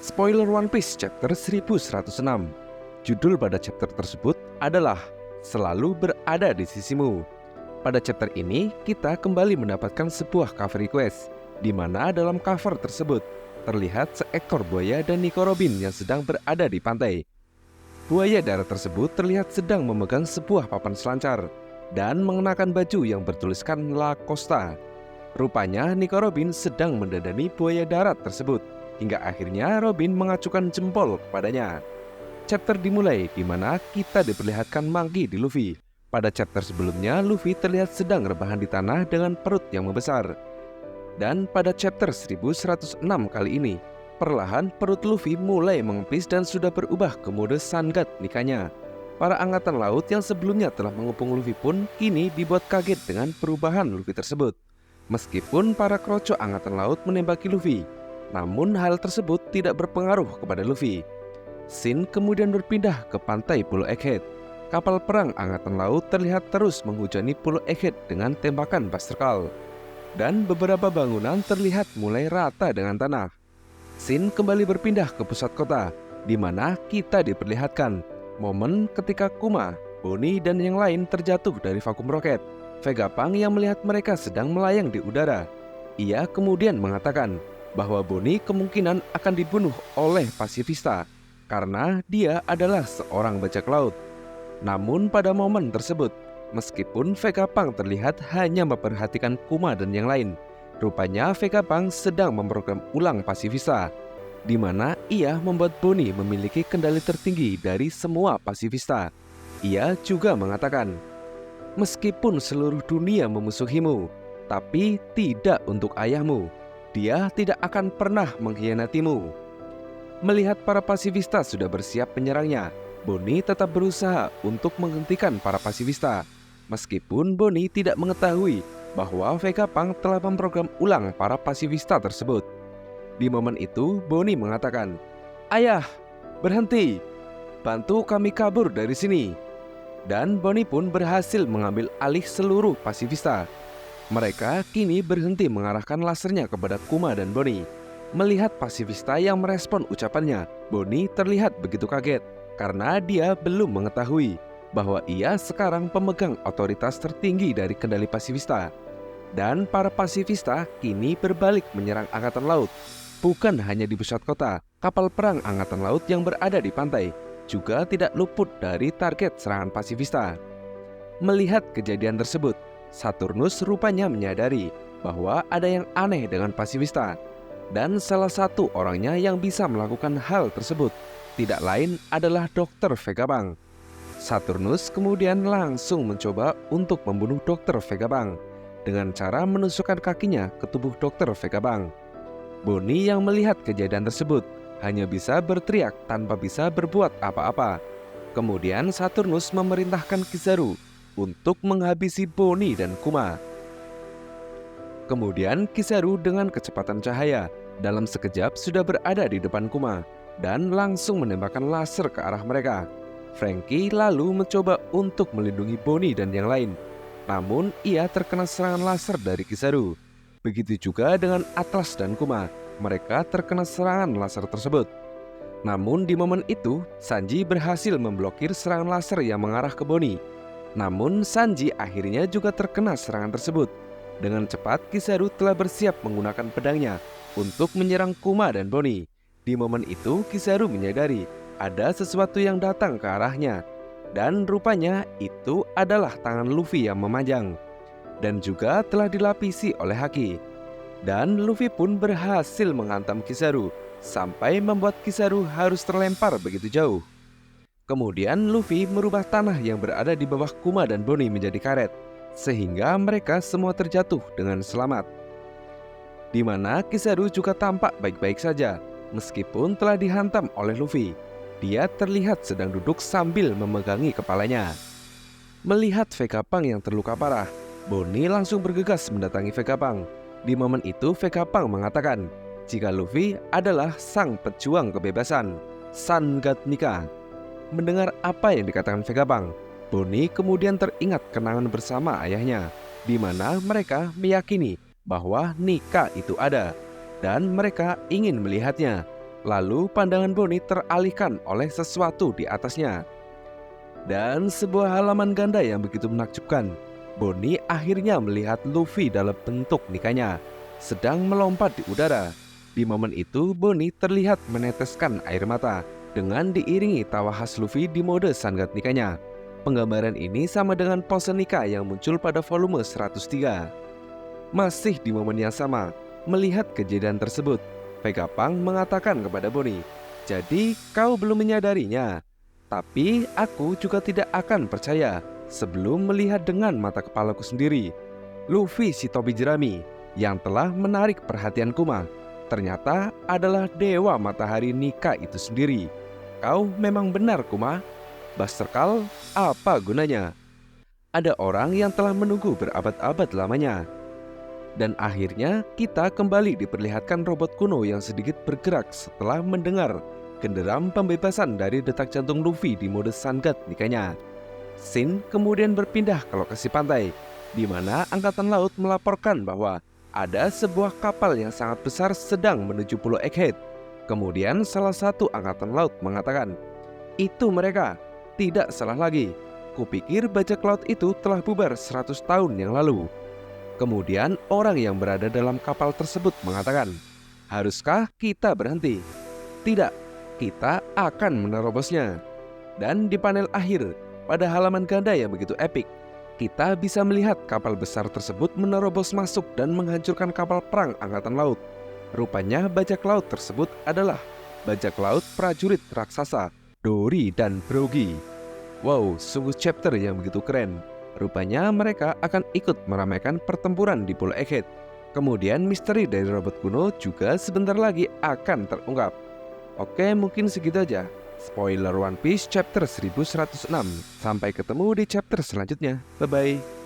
Spoiler One Piece chapter 1106. Judul pada chapter tersebut adalah Selalu Berada di Sisimu. Pada chapter ini, kita kembali mendapatkan sebuah cover request, di mana dalam cover tersebut terlihat seekor buaya dan Nico Robin yang sedang berada di pantai. Buaya darat tersebut terlihat sedang memegang sebuah papan selancar dan mengenakan baju yang bertuliskan La Costa. Rupanya Nico Robin sedang mendandani buaya darat tersebut, hingga akhirnya Robin mengacukan jempol kepadanya. Chapter dimulai di mana kita diperlihatkan Monkey di Luffy. Pada chapter sebelumnya, Luffy terlihat sedang rebahan di tanah dengan perut yang membesar. Dan pada chapter 1106 kali ini, perlahan perut Luffy mulai mengempis dan sudah berubah ke mode Sun God Nika-nya. Para angkatan laut yang sebelumnya telah mengepung Luffy pun kini dibuat kaget dengan perubahan Luffy tersebut. Meskipun para kroco angkatan laut menembaki Luffy, namun hal tersebut tidak berpengaruh kepada Luffy. Shin kemudian berpindah ke pantai Pulau Egghead. Kapal perang angkatan laut terlihat terus menghujani Pulau Egghead dengan tembakan Buster Call. Dan beberapa bangunan terlihat mulai rata dengan tanah. Shin kembali berpindah ke pusat kota, di mana kita diperlihatkan momen ketika Kuma, Bonnie, dan yang lain terjatuh dari vakum roket. Vegapunk yang melihat mereka sedang melayang di udara. Ia kemudian mengatakan bahwa Bonnie kemungkinan akan dibunuh oleh pasifista karena dia adalah seorang bajak laut. Namun pada momen tersebut, meskipun Vegapunk terlihat hanya memperhatikan Kuma dan yang lain, rupanya Vegapunk sedang memprogram ulang pasifista, di mana ia membuat Bonnie memiliki kendali tertinggi dari semua pasifista. Ia juga mengatakan, meskipun seluruh dunia memusuhimu, tapi tidak untuk ayahmu. Dia tidak akan pernah mengkhianatimu. Melihat para pasifista sudah bersiap menyerangnya, Bonnie tetap berusaha untuk menghentikan para pasifista. Meskipun Bonnie tidak mengetahui bahwa Vegapunk telah memprogram ulang para pasifista tersebut. Di momen itu, Bonnie mengatakan, "Ayah, berhenti. Bantu kami kabur dari sini." Dan Bonnie pun berhasil mengambil alih seluruh pasifista. Mereka kini berhenti mengarahkan lasernya kepada Kuma dan Bonnie. Melihat pasifista yang merespon ucapannya, Bonnie terlihat begitu kaget karena dia belum mengetahui bahwa ia sekarang pemegang otoritas tertinggi dari kendali pasifista. Dan para pasifista kini berbalik menyerang angkatan laut. Bukan hanya di pusat kota, kapal perang angkatan laut yang berada di pantai juga tidak luput dari target serangan pasifista. Melihat kejadian tersebut, Saturnus rupanya menyadari bahwa ada yang aneh dengan pasifista. Dan salah satu orangnya yang bisa melakukan hal tersebut tidak lain adalah Dr. Vegapunk. Saturnus kemudian langsung mencoba untuk membunuh Dr. Vegapunk dengan cara menusukkan kakinya ke tubuh Dr. Vegapunk. Bonnie yang melihat kejadian tersebut hanya bisa berteriak tanpa bisa berbuat apa-apa. Kemudian Saturnus memerintahkan Kizaru untuk menghabisi Bonnie dan Kuma. Kemudian Kizaru dengan kecepatan cahaya dalam sekejap sudah berada di depan Kuma dan langsung menembakkan laser ke arah mereka. Franky lalu mencoba untuk melindungi Bonnie dan yang lain, namun ia terkena serangan laser dari Kizaru. Begitu juga dengan Atlas dan Kuma, mereka terkena serangan laser tersebut. Namun di momen itu, Sanji berhasil memblokir serangan laser yang mengarah ke Bonnie. Namun Sanji akhirnya juga terkena serangan tersebut. Dengan cepat, Kizaru telah bersiap menggunakan pedangnya untuk menyerang Kuma dan Bonnie. Di momen itu, Kizaru menyadari ada sesuatu yang datang ke arahnya. Dan rupanya itu adalah tangan Luffy yang memanjang. Dan juga telah dilapisi oleh haki. Dan Luffy pun berhasil menghantam Kizaru sampai membuat Kizaru harus terlempar begitu jauh. Kemudian Luffy merubah tanah yang berada di bawah Kuma dan Bonnie menjadi karet, sehingga mereka semua terjatuh dengan selamat. Di mana Kizaru juga tampak baik-baik saja, meskipun telah dihantam oleh Luffy. Dia terlihat sedang duduk sambil memegangi kepalanya. Melihat Vegapunk yang terluka parah, Bonnie langsung bergegas mendatangi Vegapunk. Di momen itu Vegapunk mengatakan jika Luffy adalah sang pejuang kebebasan, Sun God Nika. Mendengar apa yang dikatakan Vegapunk, Bonnie kemudian teringat kenangan bersama ayahnya, di mana mereka meyakini bahwa Nika itu ada dan mereka ingin melihatnya. Lalu pandangan Bonnie teralihkan oleh sesuatu di atasnya. Dan sebuah halaman ganda yang begitu menakjubkan. Bonnie akhirnya melihat Luffy dalam bentuk Nikanya sedang melompat di udara. Di momen itu Bonnie terlihat meneteskan air mata dengan diiringi tawa khas Luffy di mode Sun God Nikanya. Penggambaran ini sama dengan pose Nika yang muncul pada volume 103. Masih di momen yang sama, melihat kejadian tersebut, Vegapunk mengatakan kepada Bonnie, "Jadi kau belum menyadarinya? Tapi aku juga tidak akan percaya sebelum melihat dengan mata kepalaku sendiri. Luffy si topi jerami yang telah menarik perhatian Kuma ternyata adalah dewa matahari Nika itu sendiri. Kau memang benar, Kuma. Buster Call, apa gunanya? Ada orang yang telah menunggu berabad-abad lamanya." Dan akhirnya kita kembali diperlihatkan robot kuno yang sedikit bergerak setelah mendengar genderam pembebasan dari detak jantung Luffy di mode Sun God Nikanya. Scene kemudian berpindah ke lokasi pantai, di mana Angkatan Laut melaporkan bahwa ada sebuah kapal yang sangat besar sedang menuju Pulau Egghead. Kemudian salah satu Angkatan Laut mengatakan, "Itu mereka, tidak salah lagi. Kupikir bajak laut itu telah bubar 100 tahun yang lalu." Kemudian orang yang berada dalam kapal tersebut mengatakan, "Haruskah kita berhenti?" "Tidak, kita akan menerobosnya." Dan di panel akhir, pada halaman ganda yang begitu epik, kita bisa melihat kapal besar tersebut menerobos masuk dan menghancurkan kapal perang Angkatan Laut. Rupanya bajak laut tersebut adalah bajak laut prajurit raksasa, Dory dan Brogy. Wow, sungguh chapter yang begitu keren. Rupanya mereka akan ikut meramaikan pertempuran di Pulau Egghead. Kemudian misteri dari robot kuno juga sebentar lagi akan terungkap. Oke, mungkin segitu aja spoiler One Piece chapter 1106. Sampai ketemu di chapter selanjutnya. Bye-bye.